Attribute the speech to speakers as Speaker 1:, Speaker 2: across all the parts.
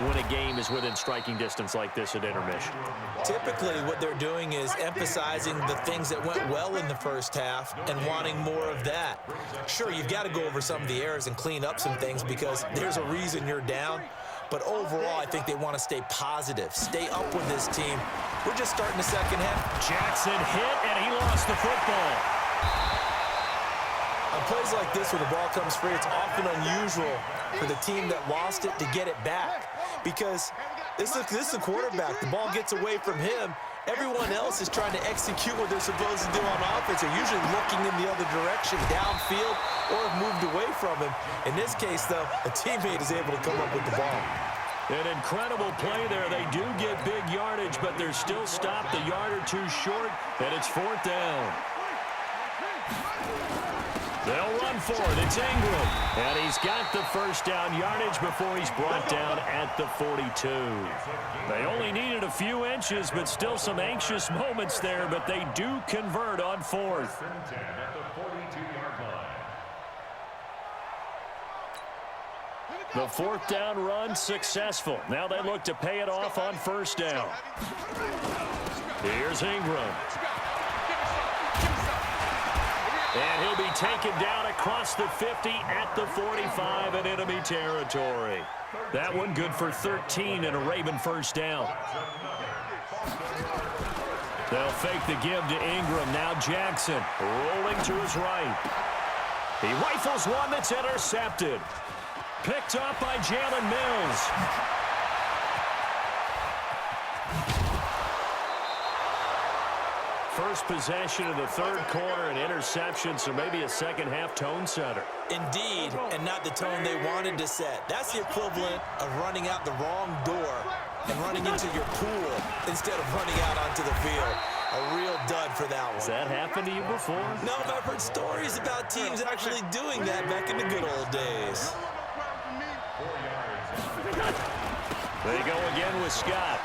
Speaker 1: when a game is within striking distance like this at intermission?
Speaker 2: Typically, what they're doing is emphasizing the things that went well in the first half and wanting more of that. Sure, you've got to go over some of the errors and clean up some things because there's a reason you're down. But overall, I think they want to stay positive, stay up with this team. We're just starting the second half.
Speaker 1: Jackson hit, and he lost the football.
Speaker 2: On plays like this where the ball comes free, it's often unusual for the team that lost it to get it back because this is a quarterback. The ball gets away from him. Everyone else is trying to execute what they're supposed to do on offense. They're usually looking in the other direction, downfield, or have moved away from him. In this case, though, a teammate is able to come up with the ball.
Speaker 1: An incredible play there. They do get big yardage, but they're still stopped a yard or two short, and it's 4th down. They'll run for it. It's Ingram. And he's got the first down yardage before he's brought down at the 42. They only needed a few inches, but still some anxious moments there, but they do convert on 4th. The 4th down run successful. Now they look to pay it off on 1st down. Here's Ingram. And he'll be taken down across the 50 at the 45 in enemy territory. That one good for 13 and a Raven first down. They'll fake the give to Ingram. Now Jackson rolling to his right. He rifles one that's intercepted. Picked up by Jalen Mills. First possession of the 3rd quarter, an interception, so maybe a second-half tone setter.
Speaker 2: Indeed, and not the tone they wanted to set. That's the equivalent of running out the wrong door and running into your pool instead of running out onto the field. A real dud for that one.
Speaker 1: Has that happened to you before?
Speaker 2: No, but I've heard stories about teams actually doing that back in the good old days.
Speaker 1: They go again with Scott.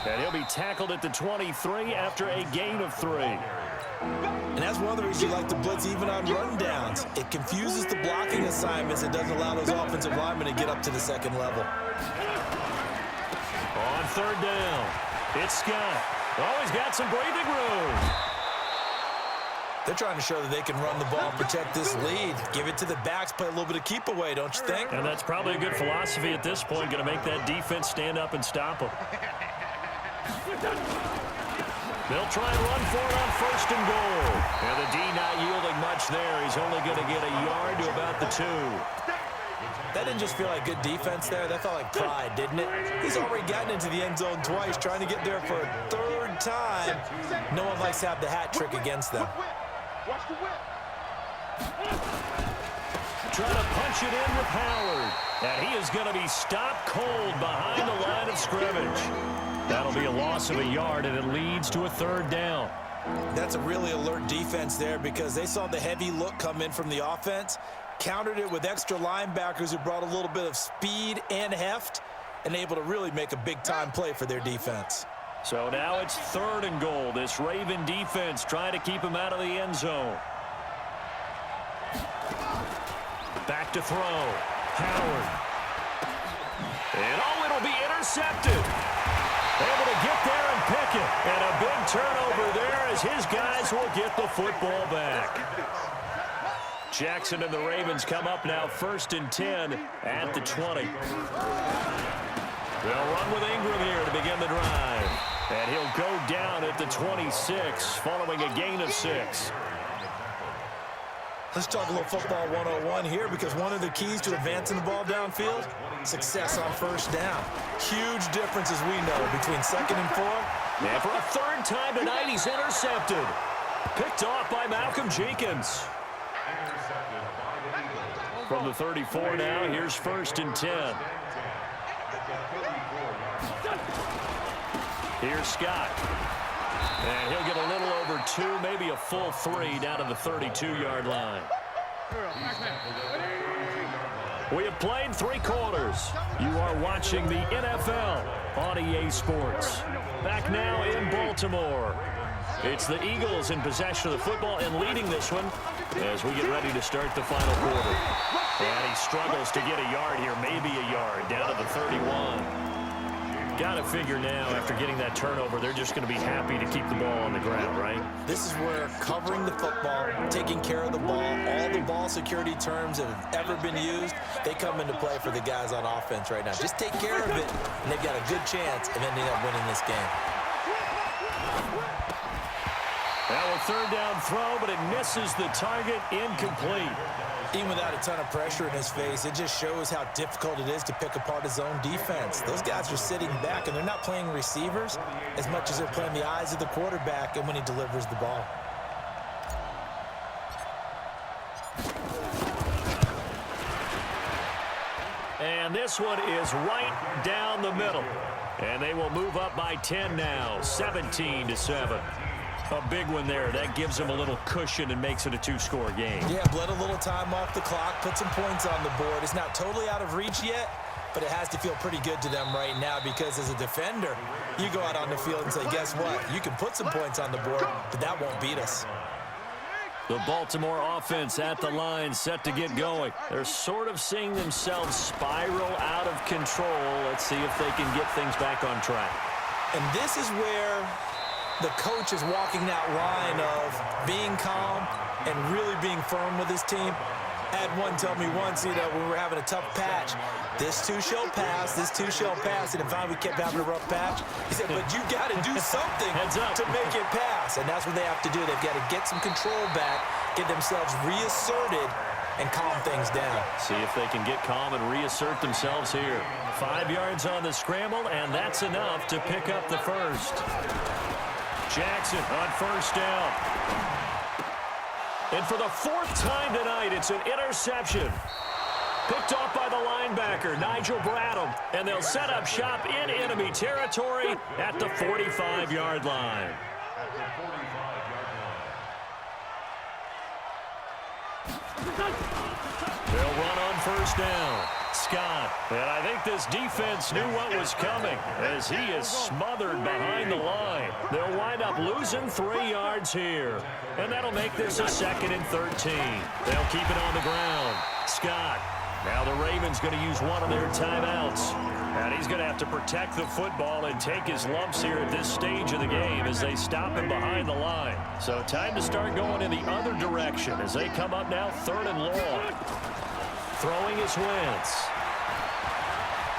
Speaker 1: And he'll be tackled at the 23 after a gain of 3.
Speaker 2: And that's one of the reasons you like to blitz even on rundowns. It confuses the blocking assignments. It doesn't allow those offensive linemen to get up to the second level.
Speaker 1: On 3rd down, it's Scott. Oh, he's got some breathing room.
Speaker 2: They're trying to show that they can run the ball and protect this lead. Give it to the backs, play a little bit of keep away, don't you think?
Speaker 1: And that's probably a good philosophy at this point, going to make that defense stand up and stop them. They'll try and run for it on 1st and goal. And the D not yielding much there. He's only going to get a yard to about the 2.
Speaker 2: That didn't just feel like good defense there. That felt like pride, didn't it? He's already gotten into the end zone twice, trying to get there for a 3rd time. No one likes to have the hat trick against them.
Speaker 1: Trying to punch it in with Howard. And he is going to be stopped cold behind the line of scrimmage. That'll be a loss of a yard, and it leads to a 3rd down.
Speaker 2: That's a really alert defense there because they saw the heavy look come in from the offense, countered it with extra linebackers who brought a little bit of speed and heft, and able to really make a big-time play for their defense.
Speaker 1: So now it's 3rd and goal. This Raven defense trying to keep him out of the end zone. Back to throw. Howard. And it'll be intercepted. Able to get there and pick it. And a big turnover there as his guys will get the football back. Jackson and the Ravens come up now 1st and 10 at the 20. They'll run with Ingram here to begin the drive. And he'll go down at the 26 following a gain of 6.
Speaker 2: Let's talk a little football 101 here because one of the keys to advancing the ball downfield, success on 1st down. Huge difference, as we know, between 2nd and 4.
Speaker 1: And for a 3rd time tonight, he's intercepted. Picked off by Malcolm Jenkins. From the 34 now, here's 1st and 10. Here's Scott. And he'll get a little over 2, maybe a full 3 down to the 32-yard line. We have played 3 quarters. You are watching the NFL on EA Sports. Back now in Baltimore. It's the Eagles in possession of the football and leading this one as we get ready to start the final quarter. And he struggles to get a yard here, maybe a yard, down to the 31. Got to figure now, after getting that turnover, they're just going to be happy to keep the ball on the ground, right?
Speaker 2: This is where covering the football, taking care of the ball, all the ball security terms that have ever been used, they come into play for the guys on offense right now. Just take care of it, and they've got a good chance of ending up winning this game.
Speaker 1: Now a third down throw, but it misses the target, incomplete.
Speaker 2: Even without a ton of pressure in his face, it just shows how difficult it is to pick apart his own defense. Those guys are sitting back, and they're not playing receivers as much as they're playing the eyes of the quarterback and when he delivers the ball.
Speaker 1: And this one is right down the middle. And they will move up by 10 now, 17-7. A big one there. That gives them a little cushion and makes it a two-score game.
Speaker 2: Yeah, bled a little time off the clock, put some points on the board. It's not totally out of reach yet, but it has to feel pretty good to them right now because as a defender, you go out on the field and say, guess what? You can put some points on the board, but that won't beat us.
Speaker 1: The Baltimore offense at the line, set to get going. They're sort of seeing themselves spiral out of control. Let's see if they can get things back on track.
Speaker 2: And this is where the coach is walking that line of being calm and really being firm with his team. I had one tell me once, when we were having a tough patch, this too shall pass, this too shall pass, and if finally we kept having a rough patch, he said, but you got to do something to make it pass, and that's what they have to do. They've got to get some control back, get themselves reasserted, and calm things down.
Speaker 1: See if they can get calm and reassert themselves here. 5 yards on the scramble, and that's enough to pick up the first. Jackson on first down. And for the 4th time tonight, it's an interception. Picked off by the linebacker, Nigel Bradham. And they'll set up shop in enemy territory at the 45-yard line. They'll run on first down. Scott, and I think this defense knew what was coming as he is smothered behind the line. They'll wind up losing 3 yards here, and that'll make this a 2nd and 13. They'll keep it on the ground. Scott, now the Ravens going to use one of their timeouts, and he's going to have to protect the football and take his lumps here at this stage of the game as they stop him behind the line. So time to start going in the other direction as they come up now 3rd and long. Throwing is Wentz.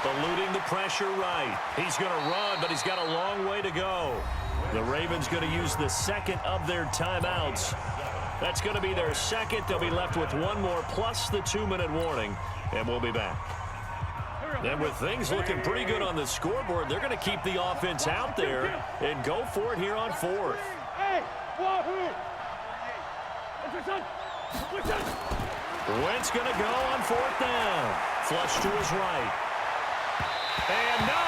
Speaker 1: Eluding the pressure right. He's going to run, but he's got a long way to go. The Ravens going to use the 2nd of their timeouts. That's going to be their 2nd. They'll be left with 1 more plus the 2-minute warning, and we'll be back. And with things looking pretty good on the scoreboard, they're going to keep the offense out there and go for it here on 4th. Wentz going to go on 4th down. Flush to his right. And no,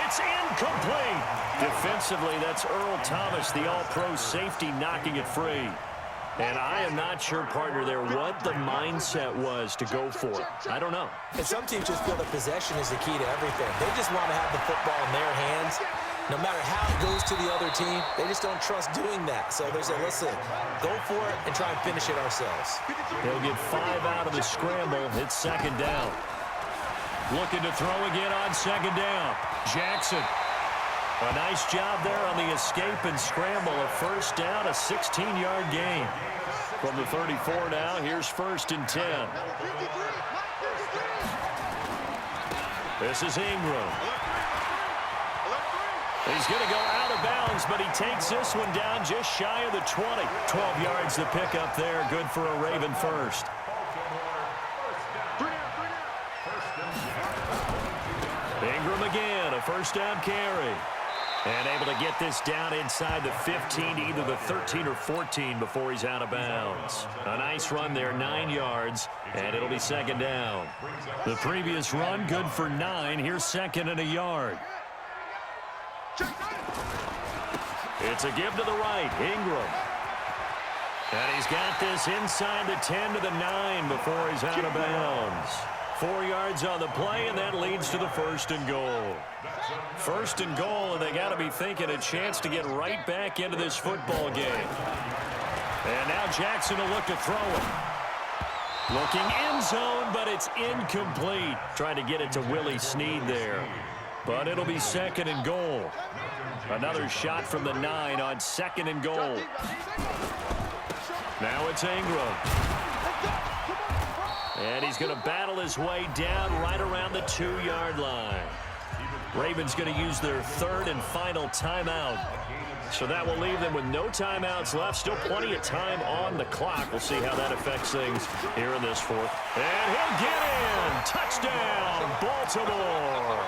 Speaker 1: it's incomplete. Defensively, that's Earl Thomas, the all-pro safety, knocking it free. And I am not sure, partner, there what the mindset was to go for it. I don't know.
Speaker 2: And some teams just feel that possession is the key to everything. They just want to have the football in their hands. No matter how it goes to the other team, they just don't trust doing that. So they say, listen, go for it and try and finish it ourselves.
Speaker 1: They'll get 5 out of the scramble. It's 2nd down. Looking to throw again on 2nd down. Jackson. A nice job there on the escape and scramble. A 1st down, a 16-yard gain. From the 34 now, here's 1st and 10. This is Ingram. He's going to go out of bounds, but he takes this one down just shy of the 20. 12 yards to pick up there. Good for a Raven first. Ingram again, a 1st down carry. And able to get this down inside the 15 to either the 13 or 14 before he's out of bounds. A nice run there, 9 yards, and it'll be 2nd down. The previous run, good for 9. Here's 2nd and a yard. It's a give to the right, Ingram. And he's got this inside the 10 to the 9 before he's out of bounds. 4 yards on the play, and that leads to the 1st and goal. 1st and goal, and they got to be thinking a chance to get right back into this football game. And now Jackson will look to throw it. Looking end zone, but it's incomplete. Trying to get it to Willie Snead there. But it'll be 2nd and goal. Another shot from the 9 on 2nd and goal. Now it's Ingram. And he's going to battle his way down right around the 2-yard line. Ravens going to use their 3rd and final timeout. So that will leave them with no timeouts left. Still plenty of time on the clock. We'll see how that affects things here in this 4th. And he'll get in. Touchdown, Baltimore.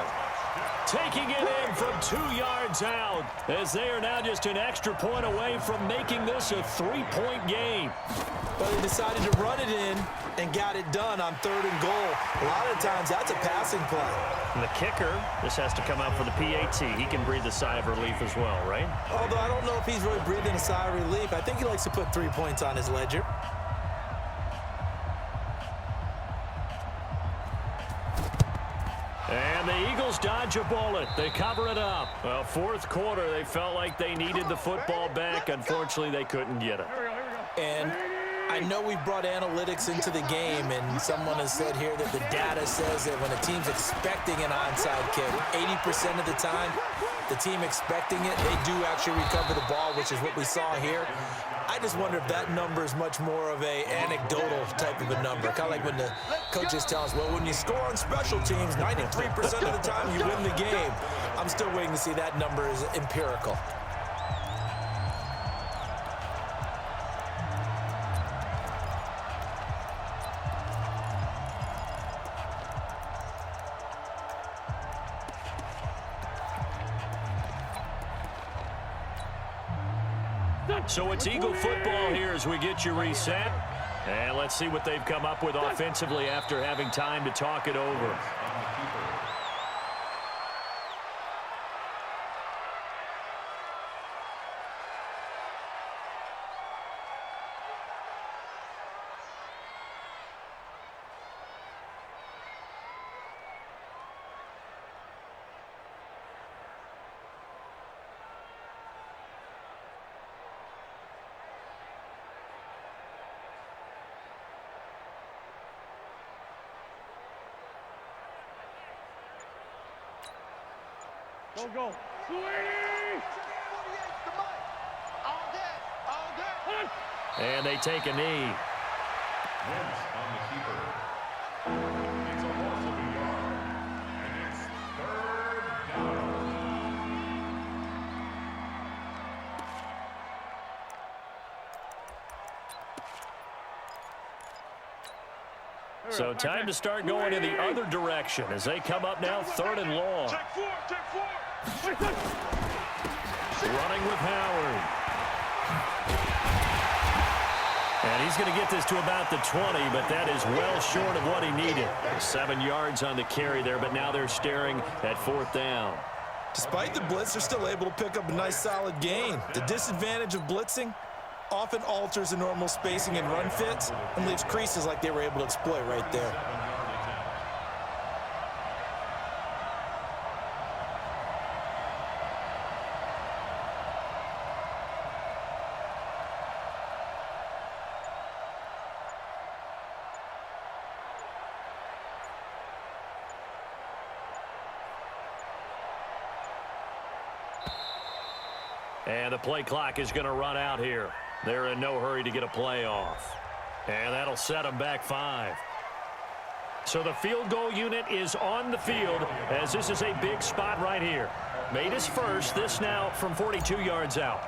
Speaker 1: Taking it in from 2 yards out, as they are now just an extra point away from making this a 3-point game.
Speaker 2: But they decided to run it in and got it done on 3rd and goal. A lot of times that's a passing play.
Speaker 1: And the kicker, this has to come out for the PAT. He can breathe a sigh of relief as well, right?
Speaker 2: Although I don't know if he's really breathing a sigh of relief. I think he likes to put 3 points on his ledger.
Speaker 1: And the Eagles dodge a bullet. They cover it up. Well, 4th quarter, they felt like they needed the football back. Unfortunately, they couldn't get it.
Speaker 2: And I know we brought analytics into the game, and someone has said here that the data says that when a team's expecting an onside kick, 80% of the time, the team expecting it, they do actually recover the ball, which is what we saw here. I just wonder if that number is much more of a anecdotal type of a number. Kind of like when the coaches tell us, well, when you score on special teams, 93% of the time you win the game. I'm still waiting to see that number is empirical.
Speaker 1: So it's Eagle football here as we get you reset. And let's see what they've come up with offensively after having time to talk it over.
Speaker 3: Go. Sweetie!
Speaker 1: And they take a knee.
Speaker 3: Once on the keeper. It's a loss of a yard. And it's 3rd down.
Speaker 1: So time to start going in the other direction as they come up now 3rd and long.
Speaker 3: Check 4.
Speaker 1: Running with Howard. And he's going to get this to about the 20, but that is well short of what he needed. 7 yards on the carry there, but now they're staring at 4th down.
Speaker 2: Despite the blitz, they're still able to pick up a nice solid gain. The disadvantage of blitzing often alters the normal spacing and run fits and leaves creases like they were able to exploit right there.
Speaker 1: And the play clock is going to run out here. They're in no hurry to get a play off. And that'll set them back 5. So the field goal unit is on the field as this is a big spot right here. Made his first, this now from 42 yards out.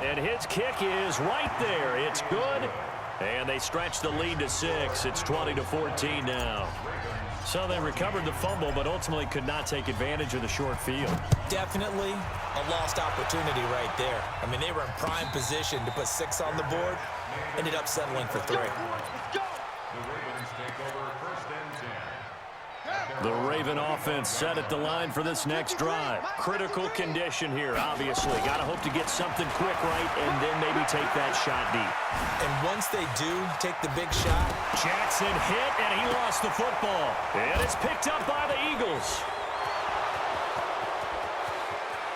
Speaker 1: And his kick is right there. It's good. And they stretch the lead to 6. It's 20-14 now. So they recovered the fumble, but ultimately could not take advantage of the short field.
Speaker 2: Definitely a lost opportunity right there. I mean, they were in prime position to put 6 on the board. Ended up settling for 3.
Speaker 1: The Raven offense set at the line for this next drive. Critical condition here, obviously. Got to hope to get something quick right and then maybe take that shot deep.
Speaker 2: And once they do take the big shot.
Speaker 1: Jackson hit, and he lost the football. And it's picked up by the Eagles.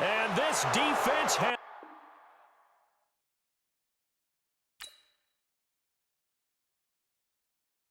Speaker 1: And this defense has